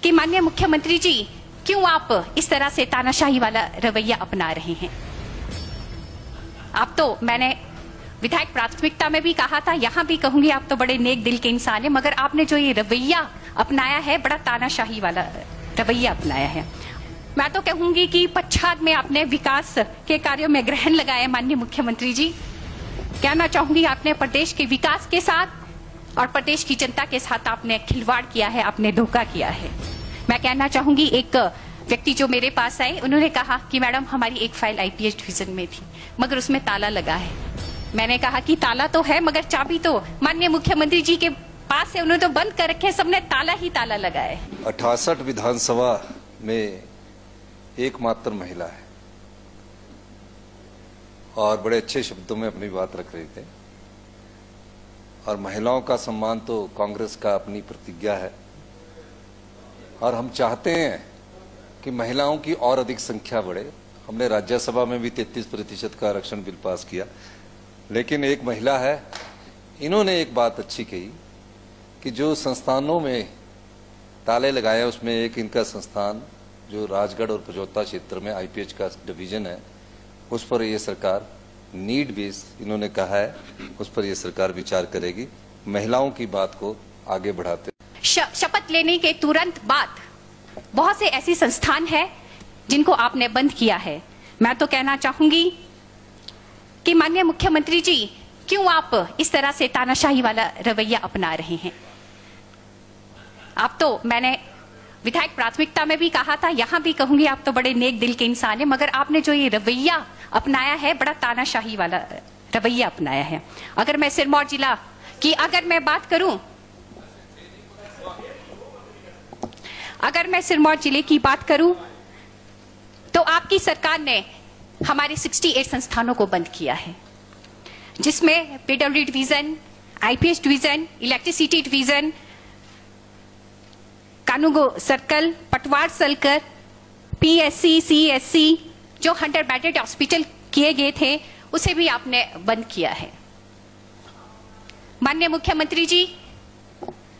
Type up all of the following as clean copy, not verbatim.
कि माननीय मुख्यमंत्री जी क्यों आप इस तरह से तानाशाही वाला रवैया अपना रहे हैं। आप तो, मैंने विधायक प्राथमिकता में भी कहा था, यहां भी कहूंगी, आप तो बड़े नेक दिल के इंसान हैं, मगर आपने जो ये रवैया अपनाया है, बड़ा तानाशाही वाला रवैया अपनाया है। मैं तो कहूंगी कि पच्छाद में आपने विकास के कार्यों में ग्रहण लगाया। माननीय मुख्यमंत्री जी, कहना चाहूंगी आपने प्रदेश के विकास के साथ और प्रदेश की जनता के साथ आपने खिलवाड़ किया है, आपने धोखा किया है। मैं कहना चाहूंगी, एक व्यक्ति जो मेरे पास आए, उन्होंने कहा कि मैडम हमारी एक फाइल आईपीएस डिवीजन में थी मगर उसमें ताला लगा है। मैंने कहा कि ताला तो है मगर चाबी तो माननीय मुख्यमंत्री जी के पास है, उन्होंने तो बंद कर रखे, सबने ताला ही ताला लगा है। 68 विधानसभा में एकमात्र महिला है और बड़े अच्छे शब्दों में अपनी बात रख रहे थे। और महिलाओं का सम्मान तो कांग्रेस का अपनी प्रतिज्ञा है और हम चाहते हैं कि महिलाओं की और अधिक संख्या बढ़े। हमने राज्यसभा में भी 33% का आरक्षण बिल पास किया, लेकिन एक महिला है, इन्होंने एक बात अच्छी कही कि जो संस्थानों में ताले लगाए उसमें एक इनका संस्थान जो राजगढ़ और पचौता क्षेत्र में आईपीएच का डिवीजन है, उस पर ये सरकार नीड बेस, इन्होंने कहा है, उस पर ये सरकार विचार करेगी। महिलाओं की बात को आगे बढ़ाते। शपथ लेने के तुरंत बाद बहुत से ऐसी संस्थान है जिनको आपने बंद किया है। मैं तो कहना चाहूंगी कि माननीय मुख्यमंत्री जी क्यों आप इस तरह से तानाशाही वाला रवैया अपना रहे हैं। आप तो, मैंने विधायक प्राथमिकता में भी कहा था, यहां भी कहूंगी, आप तो बड़े नेक दिल के इंसान हैं, मगर आपने जो ये रवैया अपनाया है, बड़ा तानाशाही वाला रवैया अपनाया है। अगर मैं सिरमौर जिला की अगर मैं बात करूं, अगर मैं सिरमौर जिले की बात करूं तो आपकी सरकार ने हमारे 68 संस्थानों को बंद किया है, जिसमें PWD division, IPS division, electricity division, कानूगो सर्कल, पटवार सर्कल, पीएससी, सीएससी, जो 100 बेडेड हॉस्पिटल किए गए थे, उसे भी आपने बंद किया है। माननीय मुख्यमंत्री जी,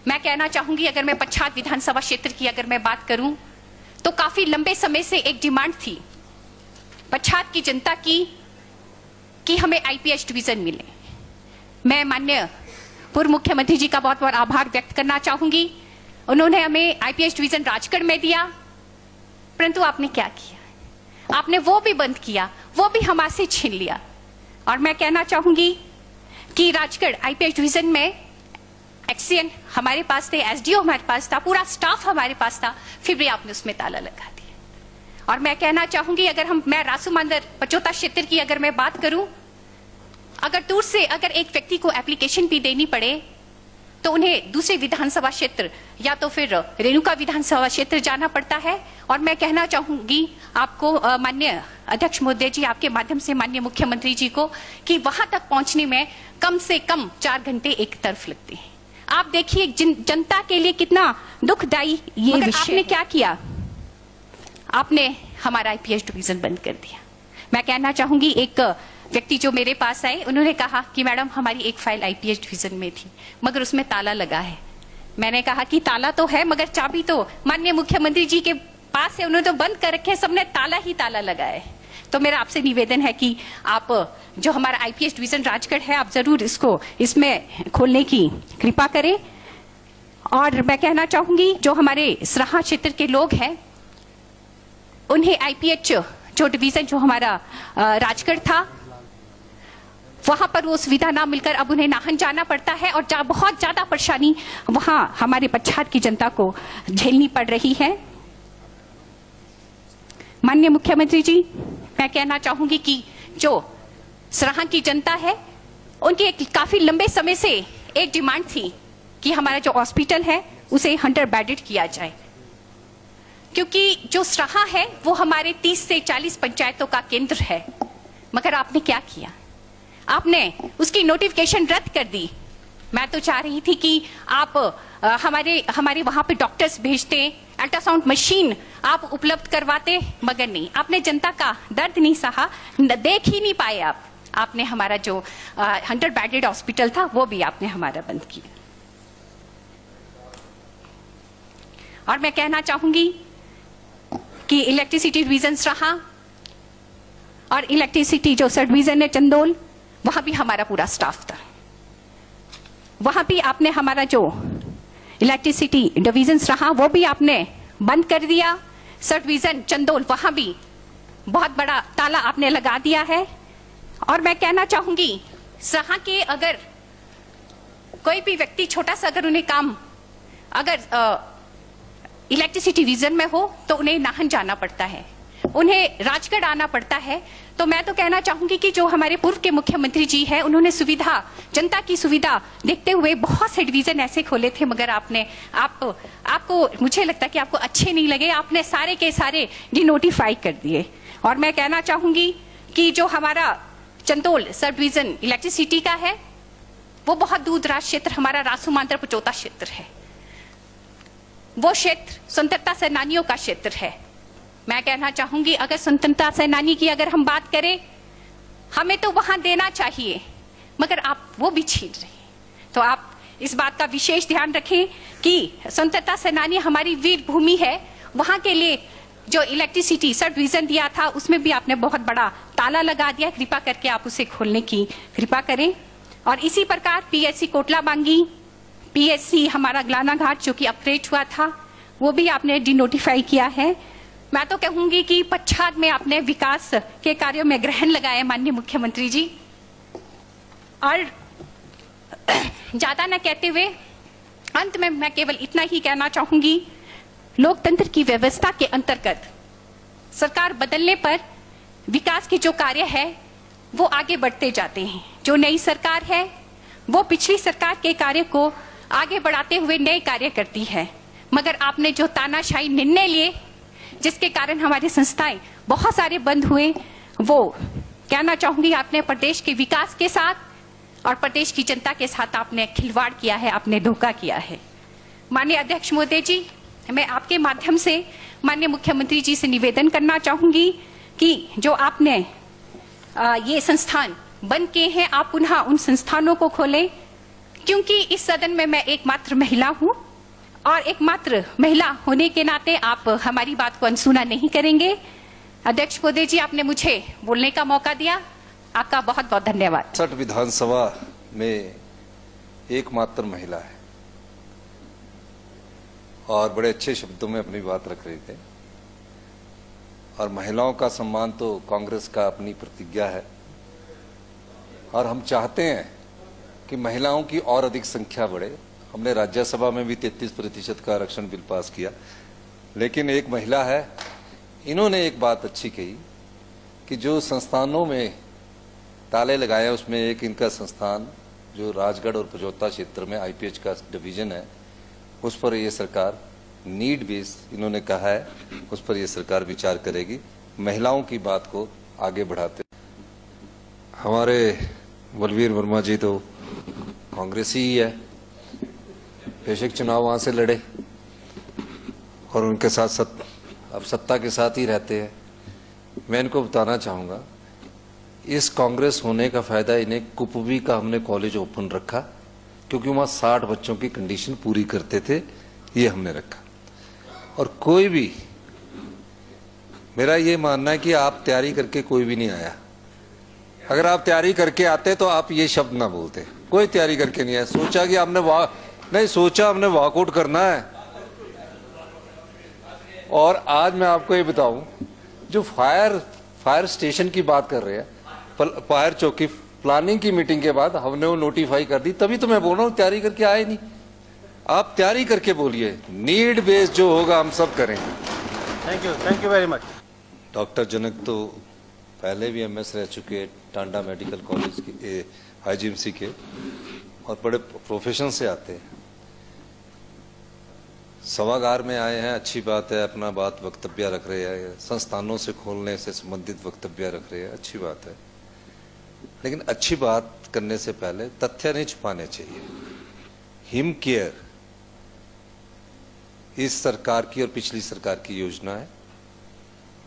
मैं कहना चाहूंगी, अगर मैं पच्छाद विधानसभा क्षेत्र की अगर मैं बात करूं तो काफी लंबे समय से एक डिमांड थी पच्छाद की जनता की कि हमें आईपीएस डिवीजन मिले। मैं माननीय पूर्व मुख्यमंत्री जी का बहुत बहुत आभार व्यक्त करना चाहूंगी। उन्होंने हमें आईपीएस डिवीजन राजगढ़ में दिया, परंतु आपने क्या किया, आपने वो भी बंद किया, वो भी हमारे से छीन लिया। और मैं कहना चाहूंगी कि राजगढ़ आईपीएस डिवीजन में एक्सीएन हमारे पास थे, एसडीओ हमारे पास था, पूरा स्टाफ हमारे पास था, फिर भी आपने उसमें ताला लगा दिया। और मैं कहना चाहूंगी, अगर मैं रासूमांदर पचौता क्षेत्र की अगर मैं बात करूं, अगर दूर से अगर एक व्यक्ति को एप्लीकेशन भी देनी पड़े तो उन्हें दूसरे विधानसभा क्षेत्र या तो फिर रेणुका विधानसभा क्षेत्र जाना पड़ता है। और मैं कहना चाहूंगी आपको, माननीय अध्यक्ष महोदय जी, आपके माध्यम से माननीय मुख्यमंत्री जी को, कि वहां तक पहुंचने में कम से कम 4 घंटे एक तरफ लगते हैं। आप देखिए जनता के लिए कितना दुखदायी ये विषय। आपने क्या किया, आपने हमारा आईपीएस डिवीजन बंद कर दिया। मैं कहना चाहूंगी, एक व्यक्ति जो मेरे पास आए, उन्होंने कहा कि मैडम हमारी एक फाइल आईपीएस डिवीजन में थी मगर उसमें ताला लगा है। मैंने कहा कि ताला तो है मगर चाबी तो माननीय मुख्यमंत्री जी के पास है, उन्होंने तो बंद कर रखे, सबने ताला ही ताला लगा है। तो मेरा आपसे निवेदन है कि आप जो हमारा आईपीएस डिवीजन राजगढ़ है, आप जरूर इसको इसमें खोलने की कृपा करें। और मैं कहना चाहूंगी, जो हमारे सराहा क्षेत्र के लोग हैं, उन्हें आईपीएच जो डिवीजन जो हमारा राजगढ़ था, वहां पर वो सुविधा ना मिलकर अब उन्हें नाहन जाना पड़ता है और बहुत ज्यादा परेशानी वहां हमारे पच्छाद की जनता को झेलनी पड़ रही है। माननीय मुख्यमंत्री जी, मैं कहना चाहूंगी कि जो सराहा की जनता है, उनकी एक काफी लंबे समय से एक डिमांड थी कि हमारा जो हॉस्पिटल है उसे 100 बेडेड किया जाए, क्योंकि जो सराहा है वो हमारे 30 से 40 पंचायतों का केंद्र है। मगर आपने क्या किया, आपने उसकी नोटिफिकेशन रद्द कर दी। मैं तो चाह रही थी कि आप हमारे वहां पे डॉक्टर्स भेजते, अल्ट्रासाउंड मशीन आप उपलब्ध करवाते, मगर नहीं, आपने जनता का दर्द नहीं सहा, देख ही नहीं पाए आप। आपने हमारा जो 100 बेडेड हॉस्पिटल था वो भी आपने हमारा बंद किया। और मैं कहना चाहूंगी कि इलेक्ट्रिसिटी डिवीजन रहा और इलेक्ट्रिसिटी जो सब डिवीजन है चंदोल, वहां भी हमारा पूरा स्टाफ था। वहां भी आपने हमारा जो इलेक्ट्रिसिटी डिवीजन रहा वो भी आपने बंद कर दिया। सब डिवीजन चंदोल वहां भी बहुत बड़ा ताला आपने लगा दिया है। और मैं कहना चाहूंगी सहा के अगर कोई भी व्यक्ति छोटा सा अगर उन्हें काम अगर इलेक्ट्रिसिटी डिवीजन में हो तो उन्हें नाहन जाना पड़ता है, उन्हें राजगढ़ आना पड़ता है। तो मैं तो कहना चाहूंगी कि जो हमारे पूर्व के मुख्यमंत्री जी हैं उन्होंने सुविधा, जनता की सुविधा देखते हुए बहुत से डिवीजन ऐसे खोले थे, मगर आपको मुझे लगता है कि आपको अच्छे नहीं लगे, आपने सारे के सारे डिनोटिफाई कर दिए। और मैं कहना चाहूंगी कि जो हमारा चंदोल सब डिवीजन इलेक्ट्रिसिटी का है वो बहुत दूर दराज क्षेत्र, हमारा रासूमांतर पचौता क्षेत्र है। वो क्षेत्र स्वतंत्रता सेनानियों का क्षेत्र है। मैं कहना चाहूंगी अगर स्वतंत्रता सेनानी की अगर हम बात करें, हमें तो वहां देना चाहिए, मगर आप वो भी छीन रहे हैं। तो आप इस बात का विशेष ध्यान रखें कि स्वतंत्रता सेनानी हमारी वीर भूमि है, वहां के लिए जो इलेक्ट्रिसिटी सब डिवीजन दिया था उसमें भी आपने बहुत बड़ा ताला लगा दिया। कृपा करके आप उसे खोलने की कृपा करें। और इसी प्रकार पीएससी कोटला बांगी, पीएससी हमारा गलाना घाट जो कि अपग्रेड हुआ था वो भी आपने डिनोटिफाई किया है। मैं तो कहूंगी कि पच्छाद में आपने विकास के कार्यों में ग्रहण लगाए माननीय मुख्यमंत्री जी। और ज्यादा न कहते हुए अंत में मैं केवल इतना ही कहना चाहूंगी, लोकतंत्र की व्यवस्था के अंतर्गत सरकार बदलने पर विकास के जो कार्य है वो आगे बढ़ते जाते हैं। जो नई सरकार है वो पिछली सरकार के कार्य को आगे बढ़ाते हुए नए कार्य करती है, मगर आपने जो तानाशाही निर्णय लिए जिसके कारण हमारी संस्थाएं बहुत सारे बंद हुए, वो कहना चाहूंगी आपने प्रदेश के विकास के साथ और प्रदेश की जनता के साथ आपने खिलवाड़ किया है, आपने धोखा किया है। माननीय अध्यक्ष महोदय जी, मैं आपके माध्यम से माननीय मुख्यमंत्री जी से निवेदन करना चाहूंगी कि जो आपने ये संस्थान बंद किए हैं आप पुनः उन संस्थानों को खोलें, क्योंकि इस सदन में मैं एकमात्र महिला हूं और एकमात्र महिला होने के नाते आप हमारी बात को अनसुना नहीं करेंगे। अध्यक्ष महोदय जी, आपने मुझे बोलने का मौका दिया, आपका बहुत बहुत धन्यवाद। 60 विधानसभा में एकमात्र महिला है और बड़े अच्छे शब्दों में अपनी बात रख रहे थे। और महिलाओं का सम्मान तो कांग्रेस का अपनी प्रतिज्ञा है और हम चाहते हैं कि महिलाओं की और अधिक संख्या बढ़े। हमने राज्यसभा में भी 33% का आरक्षण बिल पास किया, लेकिन एक महिला है, इन्होंने एक बात अच्छी कही कि जो संस्थानों में ताले लगाए उसमें एक इनका संस्थान जो राजगढ़ और पचौता क्षेत्र में आईपीएच का डिवीजन है, उस पर ये सरकार नीड बेस इन्होंने कहा है, उस पर ये सरकार विचार करेगी। महिलाओं की बात को आगे बढ़ाते हमारे बलवीर वर्मा जी तो कांग्रेसी ही है, बेशक चुनाव वहां से लड़े और उनके साथ अब सत्ता के साथ ही रहते हैं। मैं इनको बताना चाहूंगा, इस कांग्रेस होने का फायदा इन्हें कुपवी का हमने कॉलेज ओपन रखा, क्योंकि वहां 60 बच्चों की कंडीशन पूरी करते थे, ये हमने रखा। और कोई भी, मेरा ये मानना है कि आप तैयारी करके कोई भी नहीं आया। अगर आप तैयारी करके आते तो आप ये शब्द ना बोलते। कोई तैयारी करके नहीं आया, सोचा कि आपने नहीं सोचा हमने वॉकआउट करना है। और आज मैं आपको ये बताऊं, जो फायर स्टेशन की बात कर रहे हैं, फायर चौकी प्लानिंग की मीटिंग के बाद हमने वो नोटिफाई कर दी, तभी तो मैं बोल रहा हूं तैयारी करके आए नहीं। आप तैयारी करके बोलिए, नीड बेस्ड जो होगा हम सब करेंगे। Thank you very much. Doctor Janak तो पहले भी एमएस रह चुके टांडा मेडिकल कॉलेज के आईजीएमसी के, और बड़े प्रोफेशन से आते हैं। सभागार में आए हैं, अच्छी बात है, अपना बात वक्तव्य रख रहे हैं, संस्थानों से खोलने से संबंधित वक्तव्य रख रहे हैं, अच्छी बात है। लेकिन अच्छी बात करने से पहले तथ्य नहीं छुपाने चाहिए। हिम केयर इस सरकार की और पिछली सरकार की योजना है।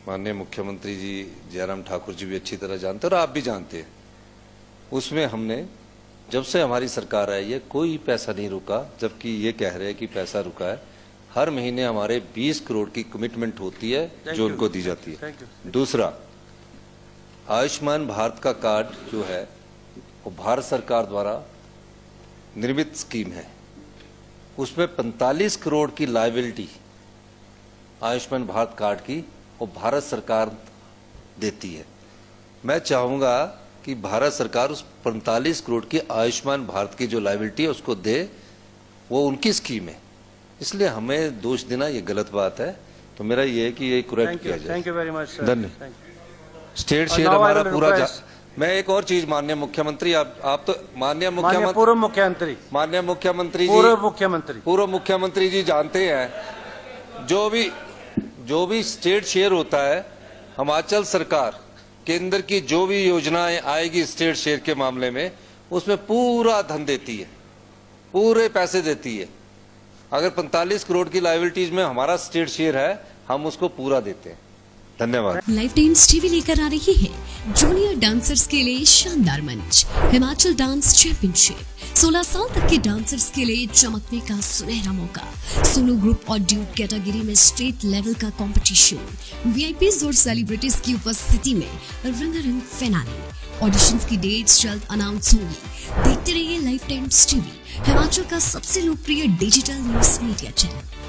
माननीय मुख्यमंत्री जी जयराम ठाकुर जी भी अच्छी तरह जानते हैं और आप भी जानते हैं। उसमें हमने जब से हमारी सरकार आई है कोई पैसा नहीं रुका, जबकि ये कह रहे हैं कि पैसा रुका है। हर महीने हमारे 20 करोड़ की कमिटमेंट होती है जो उनको दी जाती है। दूसरा, आयुष्मान भारत का कार्ड जो है वो भारत सरकार द्वारा निर्मित स्कीम है। उसमें 45 करोड़ की लायबिलिटी आयुष्मान भारत कार्ड की वो भारत सरकार देती है। मैं चाहूंगा कि भारत सरकार उस 45 करोड़ की आयुष्मान भारत की जो लायबिलिटी है उसको दे, वो उनकी स्कीम है, इसलिए हमें दोष देना ये गलत बात है। तो मेरा ये है कि ये करेक्ट किया जाए। Thank you very much sir. धन्यवाद। स्टेट शेयर हमारा पूरा मैं एक और चीज, माननीय मुख्यमंत्री, आप तो माननीय मुख्यमंत्री, पूर्व मुख्यमंत्री, माननीय मुख्यमंत्री जी, पूर्व मुख्यमंत्री जी जानते हैं जो भी स्टेट शेयर होता है, हिमाचल सरकार केंद्र की जो भी योजनाएं आएगी स्टेट शेयर के मामले में, उसमें पूरा धन देती है, पूरे पैसे देती है। अगर 45 करोड़ की लायबिलिटीज में हमारा स्टेट शेयर है, हम उसको पूरा देते हैं। धन्यवाद। लाइफ टाइम्स टीवी लेकर आ रही है जूनियर डांसर्स के लिए शानदार मंच, हिमाचल डांस चैंपियनशिप। 16 साल तक के डांसर्स के लिए चमकने का सुनहरा मौका। सोलो ग्रुप और ड्यूट कैटेगरी में स्टेट लेवल का कंपटीशन। वीआईपीज और सेलिब्रिटीज की उपस्थिति में रंगारंग फिनाले। ऑडिशंस की डेट्स जल्द अनाउंस होंगी। देखते रहिए लाइफ टाइम्स टीवी, हिमाचल का सबसे लोकप्रिय डिजिटल न्यूज मीडिया चैनल।